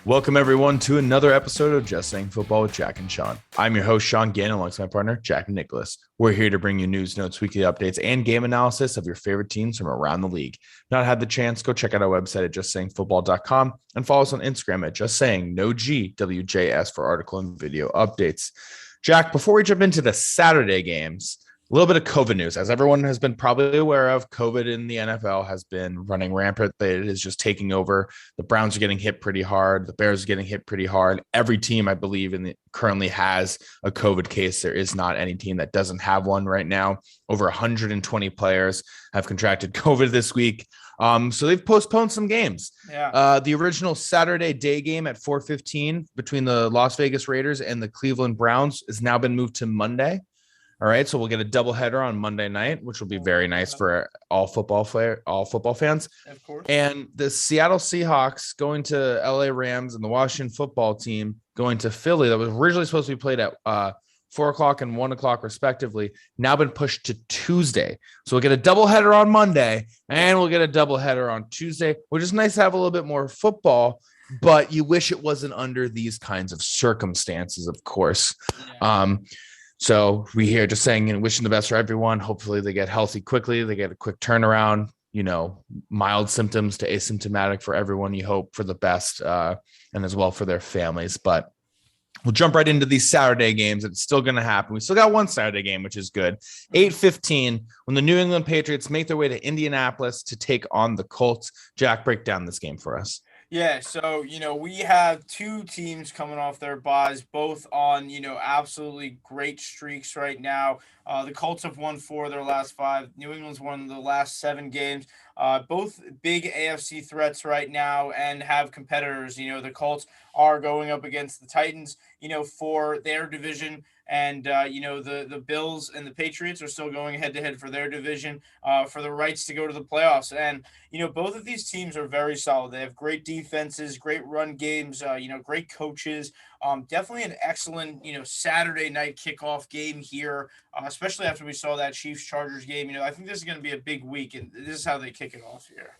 Welcome, everyone, to another episode of Just Saying Football with Jack and Sean. I'm your host, Sean Gannon, alongside my partner, Jack and Nicholas. We're here to bring you news, notes, weekly updates, and game analysis of your favorite teams from around the league. If not had the chance, go check out our website at justsayingfootball.com and follow us on Instagram at justsayingwjs for article and video updates. Jack, before we jump into the Saturday games, a little bit of COVID news. As everyone has been probably aware of, COVID in the NFL has been running rampant. It is just taking over. The Browns are getting hit pretty hard. The Bears are getting hit pretty hard. Every team, I believe, currently has a COVID case. There is not any team that doesn't have one right now. Over 120 players have contracted COVID this week. So they've postponed some games. The original Saturday day game at 4:15 between the Las Vegas Raiders and the Cleveland Browns has now been moved to Monday. All right, so we'll get a doubleheader on Monday night, which will be very nice for all football fans. Of course. And the Seattle Seahawks going to LA Rams and the Washington football team going to Philly, that was originally supposed to be played at 4 o'clock and 1 o'clock respectively, now been pushed to Tuesday. So we'll get a doubleheader on Monday and we'll get a doubleheader on Tuesday, which is nice to have a little bit more football, but you wish it wasn't under these kinds of circumstances, of course. Yeah. So we here just saying and wishing the best for everyone. Hopefully they get healthy quickly. They get a quick turnaround, mild symptoms to asymptomatic for everyone. You hope for the best and as well for their families. But we'll jump right into these Saturday games. It's still going to happen. We still got one Saturday game, which is good. 8:15 when the New England Patriots make their way to Indianapolis to take on the Colts. Jack, break down this game for us. Yeah, so, we have two teams coming off their buys, both on, absolutely great streaks right now. The Colts have won 4 of their last 5. New England's won the last 7 games. Both big AFC threats right now and have competitors. The Colts are going up against the Titans, for their division. And, the Bills and the Patriots are still going head-to-head for their division for the rights to go to the playoffs. And, both of these teams are very solid. They have great defenses, great run games, great coaches. Definitely an excellent, Saturday night kickoff game here, especially after we saw that Chiefs-Chargers game. I think this is going to be a big week, and this is how they kick it off here.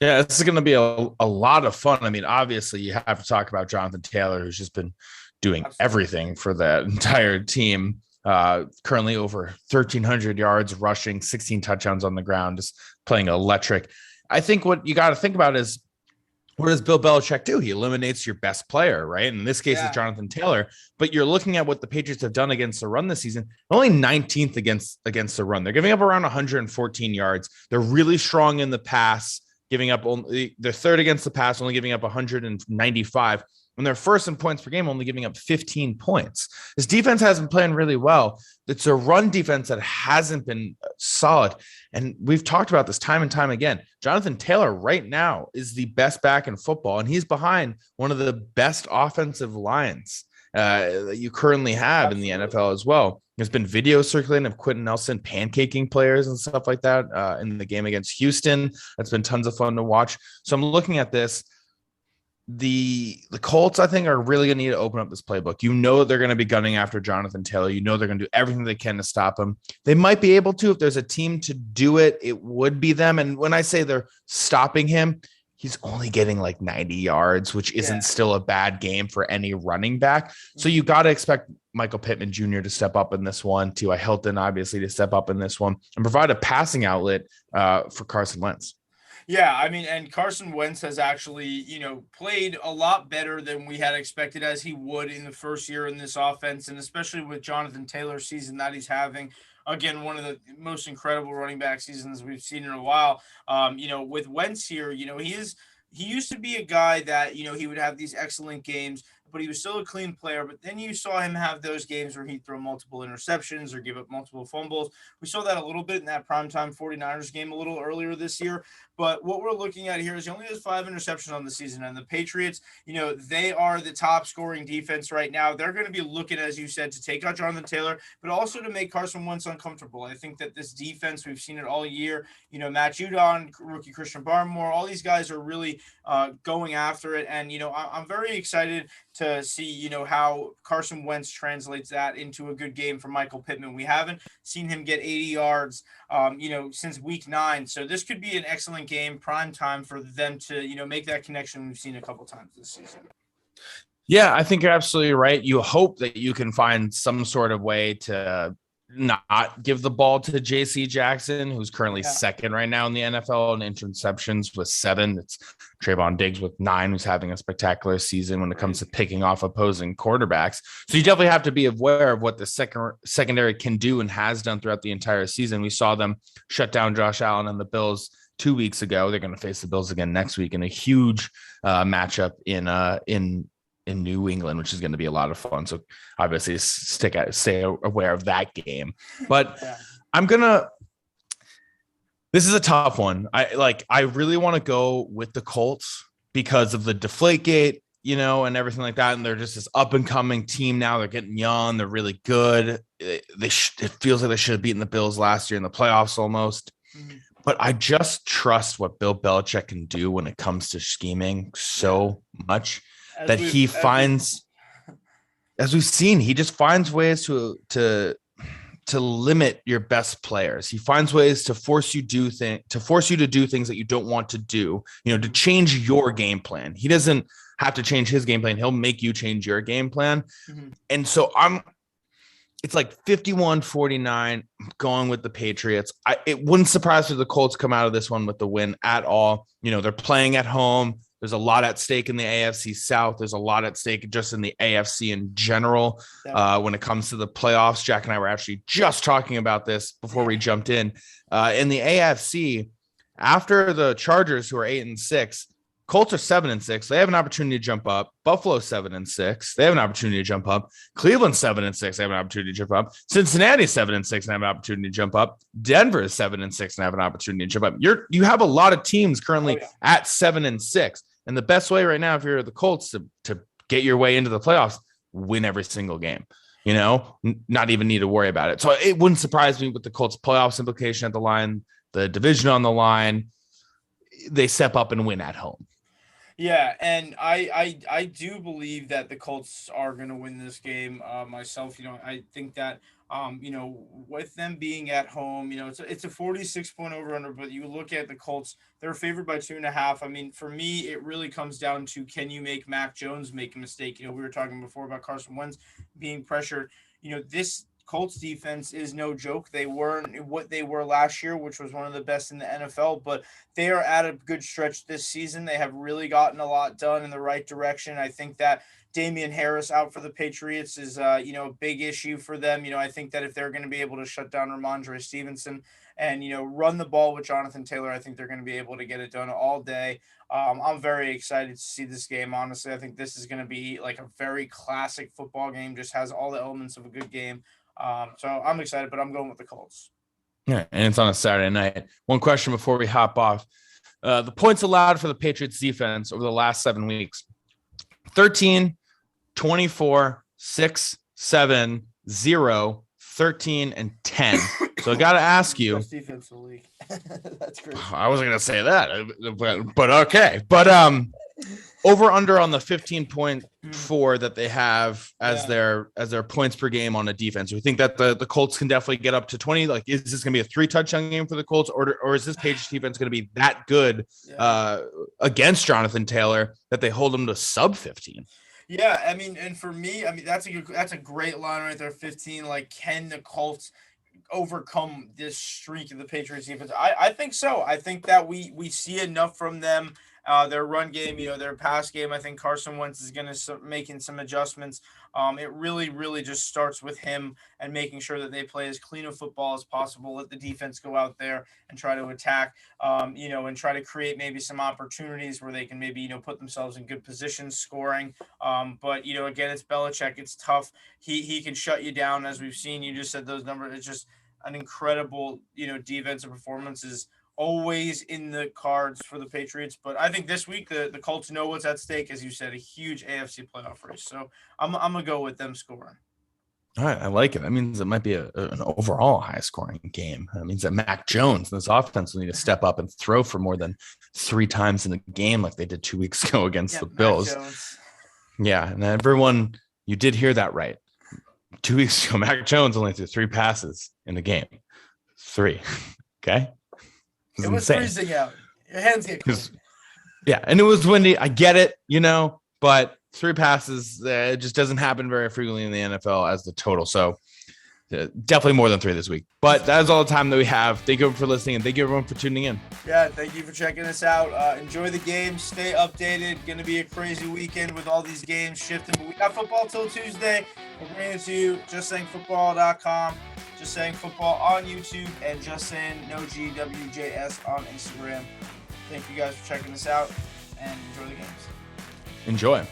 Yeah, this is going to be a lot of fun. I mean, obviously, you have to talk about Jonathan Taylor, who's just been doing everything for that entire team. Currently over 1,300 yards rushing, 16 touchdowns on the ground, just playing electric. I think what you got to think about is, what does Bill Belichick do? He eliminates your best player, right? In this case, it's Jonathan Taylor. But you're looking at what the Patriots have done against the run this season. Only 19th against the run. They're giving up around 114 yards. They're really strong in the pass, giving up only, they're third against the pass, only giving up 195. When they're first in points per game, only giving up 15 points. This defense has been playing really well. It's a run defense that hasn't been solid. And we've talked about this time and time again. Jonathan Taylor right now is the best back in football, and he's behind one of the best offensive lines that you currently have in the NFL as well. There's been videos circulating of Quentin Nelson pancaking players and stuff like that in the game against Houston. That's been tons of fun to watch. So I'm looking at this. The Colts, I think, are really going to need to open up this playbook. They're going to be gunning after Jonathan Taylor. They're going to do everything they can to stop him. They might be able to. If there's a team to do it, it would be them. And when I say they're stopping him, he's only getting like 90 yards, which isn't still a bad game for any running back. So you got to expect Michael Pittman Jr. to step up in this one, T.Y. Hilton, obviously, to step up in this one and provide a passing outlet for Carson Wentz. Yeah, I mean, and Carson Wentz has actually, played a lot better than we had expected as he would in the first year in this offense, and especially with Jonathan Taylor's season that he's having. Again, one of the most incredible running back seasons we've seen in a while. With Wentz here, he used to be a guy that, he would have these excellent games, but he was still a clean player. But then you saw him have those games where he'd throw multiple interceptions or give up multiple fumbles. We saw that a little bit in that primetime 49ers game a little earlier this year. But what we're looking at here is he only has 5 interceptions on the season. And the Patriots, they are the top scoring defense right now. They're going to be looking, as you said, to take out Jonathan Taylor, but also to make Carson Wentz uncomfortable. I think that this defense, we've seen it all year. Matt Judon, rookie Christian Barmore, all these guys are really going after it. And, I'm very excited to see, how Carson Wentz translates that into a good game for Michael Pittman. We haven't seen him get 80 yards, since week 9. So this could be an excellent game, prime time for them to, make that connection we've seen a couple times this season. Yeah, I think you're absolutely right. You hope that you can find some sort of way to not give the ball to JC Jackson, who's currently Yeah. second right now in the NFL in interceptions with 7. It's Trayvon Diggs with 9, who's having a spectacular season when it comes to picking off opposing quarterbacks. So you definitely have to be aware of what the secondary can do and has done throughout the entire season. We saw them shut down Josh Allen and the Bills 2 weeks ago. They're going to face the Bills again next week in a huge matchup in New England, which is going to be a lot of fun. So obviously stay aware of that game. But yeah. This is a tough one. I really want to go with the Colts because of the Deflategate, and everything like that. And they're just this up and coming team now. They're getting young. They're really good. It feels like they should have beaten the Bills last year in the playoffs almost. Mm-hmm. But I just trust what Bill Belichick can do when it comes to scheming so much. That he finds, as we've seen, he just finds ways to limit your best players. He finds ways to force you to do things that you don't want to do, to change your game plan. He doesn't have to change his game plan. He'll make you change your game plan. Mm-hmm. And so it's like 51-49 going with the Patriots. It wouldn't surprise me if the Colts come out of this one with the win at all. They're playing at home. There's a lot at stake in the AFC South. There's a lot at stake just in the AFC in general when it comes to the playoffs. Jack and I were actually just talking about this before we jumped in. In the AFC, after the Chargers, who are 8-6, Colts are 7-6. They have an opportunity to jump up. Buffalo 7-6. They have an opportunity to jump up. Cleveland 7-6. They have an opportunity to jump up. Cincinnati 7-6 and have an opportunity to jump up. Denver is 7-6 and have an opportunity to jump up. You have a lot of teams currently at 7-6. And the best way right now, if you're the Colts, to get your way into the playoffs, win every single game, not even need to worry about it. So it wouldn't surprise me with the Colts playoffs implication at the line, the division on the line. They step up and win at home. Yeah, and I do believe that the Colts are going to win this game myself. I think that, with them being at home, it's a 46-point over-under, but you look at the Colts, they're favored by 2.5. I mean, for me, it really comes down to, can you make Mac Jones make a mistake? We were talking before about Carson Wentz being pressured. This Colts defense is no joke. They weren't what they were last year, which was one of the best in the NFL, but they are at a good stretch this season. They have really gotten a lot done in the right direction. I think that Damian Harris out for the Patriots is, a big issue for them. I think that if they're going to be able to shut down Ramondre Stevenson and, run the ball with Jonathan Taylor, I think they're going to be able to get it done all day. I'm very excited to see this game. Honestly, I think this is going to be like a very classic football game, just has all the elements of a good game. So I'm excited, but I'm going with the Colts. Yeah, and it's on a Saturday night. One question before we hop off. The points allowed for the Patriots defense over the last 7 weeks: 13, 24, 6, 7, 0, 13, and 10. So I got to ask you. Best defense in the league. That's crazy. I wasn't going to say that, but okay. But over under on the 15.4 that they have as their points per game on a defense. We think that the Colts can definitely get up to 20. Like, is this going to be a 3-touchdown game for the Colts, or is this Patriots defense going to be that good against Jonathan Taylor that they hold him to sub 15? Yeah, I mean, and for me, that's a great line right there, 15. Like, can the Colts overcome this streak of the Patriots defense? I think so. I think that we see enough from them. Their run game, their pass game. I think Carson Wentz is going to making some adjustments. It really just starts with him and making sure that they play as clean a football as possible. Let the defense go out there and try to attack, and try to create maybe some opportunities where they can maybe, put themselves in good positions scoring. But, again, it's Belichick. It's tough. He can shut you down, as we've seen. You just said those numbers. It's just an incredible, defensive performance is always in the cards for the Patriots. But I think this week the Colts know what's at stake, as you said, a huge AFC playoff race. So I'm going to go with them scoring. All right, I like it. That means it might be an overall high-scoring game. That means that Mac Jones and this offense will need to step up and throw for more than 3 times in the game like they did 2 weeks ago against the Bills. Yeah, and everyone, you did hear that right. 2 weeks ago, Mac Jones only threw 3 passes in the game. 3, okay? It was freezing out. Your hands get cold. Yeah, and it was windy. I get it, but 3 passes. It just doesn't happen very frequently in the NFL as the total. So definitely more than 3 this week. But that is all the time that we have. Thank you for listening, and thank you everyone for tuning in. Yeah, thank you for checking us out. Enjoy the game. Stay updated. Going to be a crazy weekend with all these games shifting. But we got football till Tuesday. We're bringing it to you. JustSayingFootball.com. Just Saying Football on YouTube, and Just Saying No GWJS on Instagram. Thank you guys for checking us out, and enjoy the games. Enjoy.